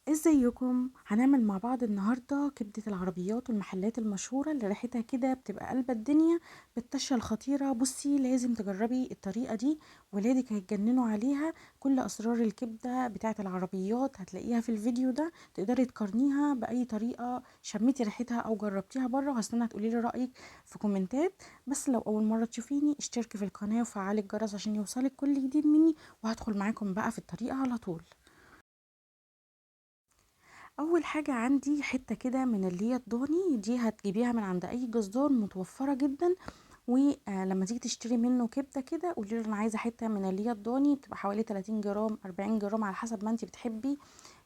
ازيكم؟ هنعمل مع بعض النهاردة كبدة العربيات والمحلات المشهورة اللي ريحتها كده بتبقى قلب الدنيا بالطشة الخطيرة. بصي، لازم تجربي الطريقة دي، ولادك هيتجننوا عليها. كل اسرار الكبدة بتاعة العربيات هتلاقيها في الفيديو ده، تقدري تقارنيها بأي طريقة شميتي ريحتها او جربتيها بره، وهستنى تقولي لي رأيك في كومنتات. بس لو اول مرة تشوفيني اشتركي في القناة وفعلي الجرس عشان يوصلك كل جديد مني، وهدخل معاكم بقى في الطريقة على طول. اول حاجه عندي حته كده من اللي هي الضاني دي، هتجيبيها من عند اي جزار، متوفره جدا. ولما تيجي تشتري منه كبده كده قولي له انا عايزه حته من اللي هي الضاني، بتبقى حوالي 30 جرام 40 جرام على حسب ما انت بتحبي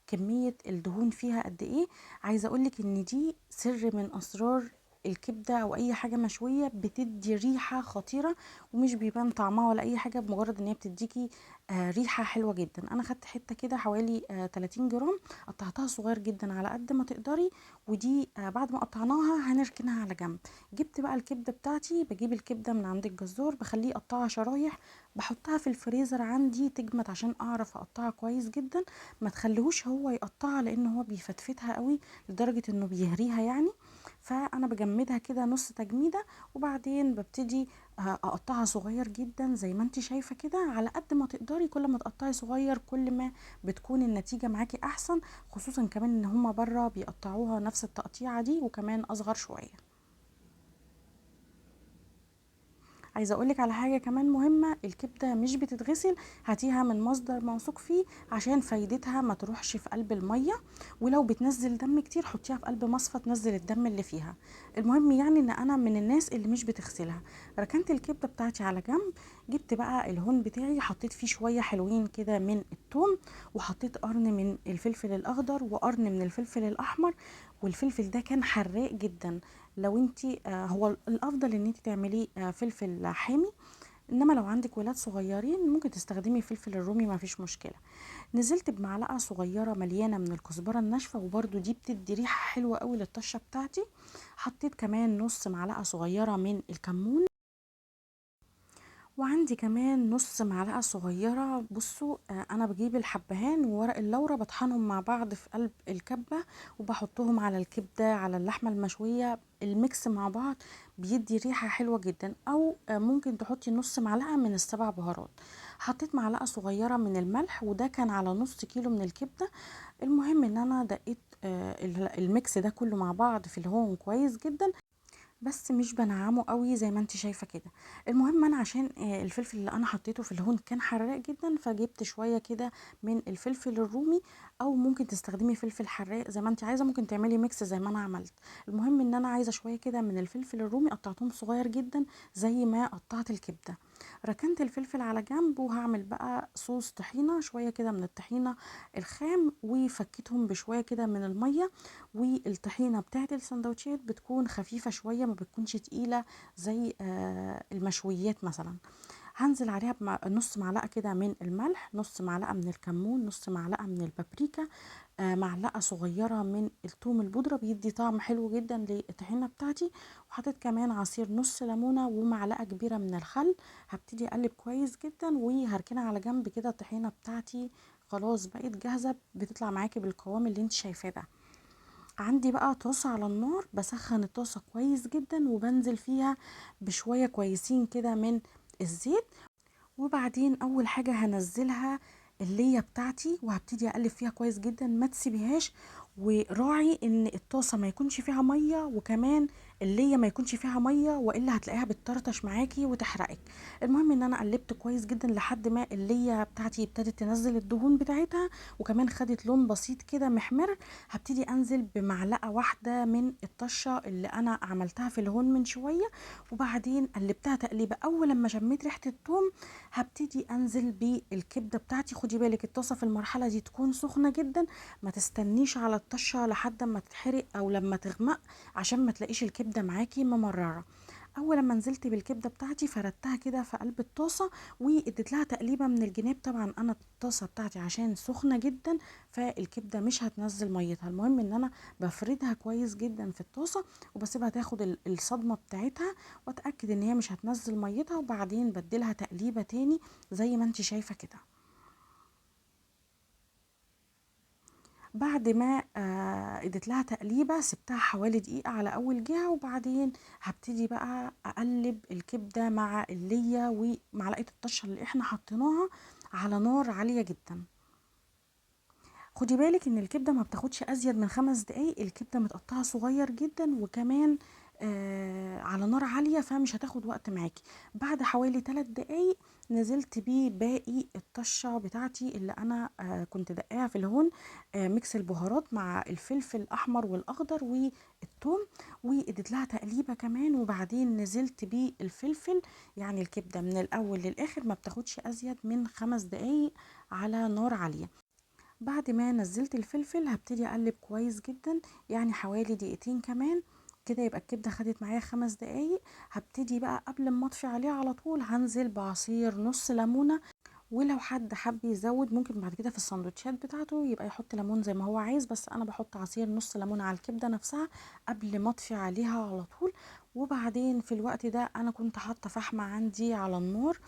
كميه الدهون فيها قد ايه. عايزه اقولك ان دي سر من اسرار الكبده او اي حاجه مشويه، بتدي ريحه خطيره ومش بيبان طعمها ولا اي حاجه، بمجرد ان هي بتديكي ريحه حلوه جدا. انا خدت حته كده حوالي 30 جرام، قطعتها صغير جدا على قد ما تقدري. ودي بعد ما قطعناها هنركنها على جنب. جبت بقى الكبده بتاعتي، بجيب الكبده من عند الجزار بخليه يقطعها شرايح، بحطها في الفريزر عندي تجمد عشان اعرف اقطعها كويس جدا. ما تخليهوش هو يقطعها لان هو بيفتفتها قوي لدرجه انه بيهريها يعني. فانا بجمدها كده نص تجميده، وبعدين ببتدي اقطعها صغير جدا زي ما انت شايفه كده. على قد ما تقدري كل ما تقطعي صغير كل ما بتكون النتيجه معاكي احسن، خصوصا كمان ان هما بره بيقطعوها نفس التقطيعه دي وكمان اصغر شويه. عايزه اقولك على حاجه كمان مهمه، الكبده مش بتتغسل، هاتيها من مصدر موثوق فيه عشان فايدتها ما تروحش في قلب الميه. ولو بتنزل دم كتير حطيها في قلب مصفى تنزل الدم اللي فيها. المهم يعني ان انا من الناس اللي مش بتغسلها. ركنت الكبده بتاعتي على جنب، جبت بقى الهون بتاعي، حطيت فيه شويه حلوين كده من الثوم، وحطيت قرن من الفلفل الاخضر وقرن من الفلفل الاحمر. والفلفل ده كان حراق جدا. لو انت هو الافضل ان انت تعمليه فلفل حامي، انما لو عندك ولاد صغيرين ممكن تستخدمي فلفل الرومي، ما فيش مشكله. نزلت بمعلقه صغيره مليانه من الكزبره الناشفه، وبرده دي بتدي ريحه حلوه قوي للطشه بتاعتي. حطيت كمان نص معلقه صغيره من الكمون، وعندي كمان نص معلقة صغيرة. بصوا، انا بجيب الحبهان وورق اللورة بطحنهم مع بعض في قلب الكبة، وبحطهم على الكبدة على اللحمة المشوية، الميكس مع بعض بيدي ريحة حلوة جدا. او ممكن تحطي نص معلقة من السبع بهارات. حطيت معلقة صغيرة من الملح، وده كان على نص كيلو من الكبدة. المهم ان انا دقيت الميكس ده كله مع بعض في الهون كويس جدا، بس مش بنعمه قوي زي ما انت شايفه كده. المهم انا عشان الفلفل اللي انا حطيته في الهون كان حراق جدا، فجبت شويه كده من الفلفل الرومي. او ممكن تستخدمي فلفل حراق زي ما انت عايزه، ممكن تعملي ميكس زي ما انا عملت. المهم ان انا عايزه شويه كده من الفلفل الرومي، قطعتهم صغير جدا زي ما قطعت الكبده. ركنت الفلفل على جنب، وهعمل بقى صوص طحينه، شويه كده من الطحينه الخام، وفكيتهم بشويه كده من الميه. والطحينه بتاعت السندوتشات بتكون خفيفه شويه، ما بتكونش تقيله زي المشويات مثلا. هنزل عليها نص معلقه كده من الملح، نص معلقه من الكمون، نص معلقه من البابريكا، معلقه صغيره من الثوم البودره، بيدي طعم حلو جدا للطحينه بتاعتي. وحطيت كمان عصير نص ليمونه ومعلقه كبيره من الخل. هبتدي اقلب كويس جدا وهركنها على جنب كده. الطحينه بتاعتي خلاص بقت جاهزه، بتطلع معاكي بالقوام اللي انت شايفاه ده. عندي بقى طاسة على النار، بسخن الطاسة كويس جدا وبنزل فيها بشوية كويسين كده من الزيت. وبعدين اول حاجة هنزلها اللية بتاعتي، وهبتدي اقلب فيها كويس جدا، ما تسيبيهاش. وراعي ان الطاسة ما يكونش فيها مية، وكمان اللية ما يكونش فيها مية، والا هتلاقيها بتطرطش معاكي وتحرقك. المهم ان انا قلبت كويس جدا لحد ما اللية بتاعتي ابتدت تنزل الدهون بتاعتها، وكمان خدت لون بسيط كده محمر. هبتدي انزل بمعلقة واحدة من الطشة اللي انا عملتها في الهون من شوية، وبعدين قلبتها تقليبة. اول لما شميت ريحة الثوم هبتدي انزل بالكبده بتاعتي. خدي بالك الطاسه في المرحله دي تكون سخنه جدا، ما تستنيش على الطشه لحد ما تتحرق او لما تغمق، عشان ما تلاقيش الكبده معاكي ممرره. اول لما نزلت بالكبده بتاعتي فردتها كده في قلب الطاسه، واديت لها تقليبه من الجناب. طبعا انا الطاسه بتاعتي عشان سخنه جدا فالكبده مش هتنزل ميتها. المهم ان انا بفردها كويس جدا في الطاسه، وبسيبها تاخد الصدمه بتاعتها، واتاكد ان هي مش هتنزل ميتها، وبعدين بديلها تقليبه تاني زي ما انت شايفه كده. بعد ما اديت لها تقليبه سبتها حوالي دقيقه على اول جهه، وبعدين هبتدي بقى اقلب الكبده مع الليه ومعلقه الطشه اللي احنا حطيناها على نار عاليه جدا. خدي بالك ان الكبده ما بتاخدش ازيد من 5 دقايق، الكبده متقطعه صغير جدا، وكمان على نار عاليه فمش هتاخد وقت معاكي. بعد حوالي 3 دقايق نزلت بيه باقي الطشه بتاعتي اللي انا كنت دقاها في الهون، ميكس البهارات مع الفلفل الاحمر والاخضر والثوم، واديت لها تقليبه كمان، وبعدين نزلت بيه الفلفل. يعني الكبده من الاول للاخر ما بتاخدش ازيد من 5 دقايق على نار عاليه. بعد ما نزلت الفلفل هبتدي اقلب كويس جدا، يعني حوالي دقيقتين كمان كده يبقى الكبده خدت معايا 5 دقايق. هبتدي بقى قبل ما اطفي عليها على طول هنزل بعصير نص ليمونه، ولو حد حب يزود ممكن بعد كده في السندوتشات بتاعته يبقى يحط ليمون زي ما هو عايز، بس انا بحط عصير نص ليمونه على الكبده نفسها قبل ما اطفي عليها على طول. وبعدين في الوقت ده انا كنت حاطه فحمه عندي على النار،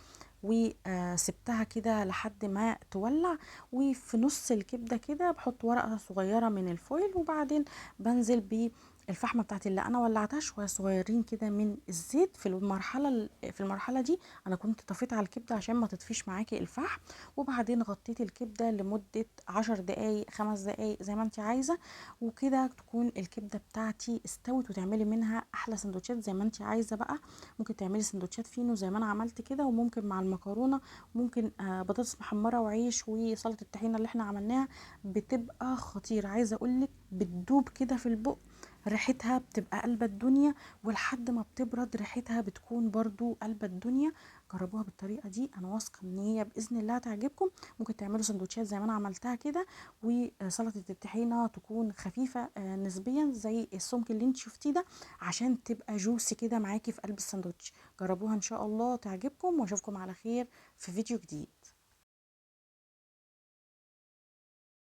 وسبتها كده لحد ما تولع. وفي نص الكبده كده بحط ورقه صغيره من الفويل، وبعدين بنزل بالفحمه بتاعتي اللي انا ولعتها شويه صغيرين كده من الزيت. في المرحله دي انا كنت طفيت على الكبده عشان ما تطفيش معاكي الفحم، وبعدين غطيت الكبده لمده 10 دقايق 5 دقايق زي ما انت عايزه، وكده تكون الكبده بتاعتي استوت، وتعملي منها احلى سندوتشات زي ما انت عايزه بقى. ممكن تعملي سندوتشات فينو زي ما انا عملت كده، وممكن مع المكرونه، ممكن بطاطس محمره وعيش وسلطه الطحينه اللي احنا عملناها، بتبقى خطيره. عايزه اقولك بتدوب كده في البق، ريحتها بتبقى قلبة الدنيا، ولحد ما بتبرد ريحتها بتكون برضو قلبة الدنيا. جربوها بالطريقه دي، انا واثقه ان هي باذن الله هتعجبكم. ممكن تعملوا سندوتشات زي ما انا عملتها كده، وسلطه الطحينه تكون خفيفه نسبيا زي السمك اللي انت شفتيه ده، عشان تبقى جوسي كده معاكي في قلب الساندوتش. جربوها ان شاء الله تعجبكم، واشوفكم على خير في فيديو جديد.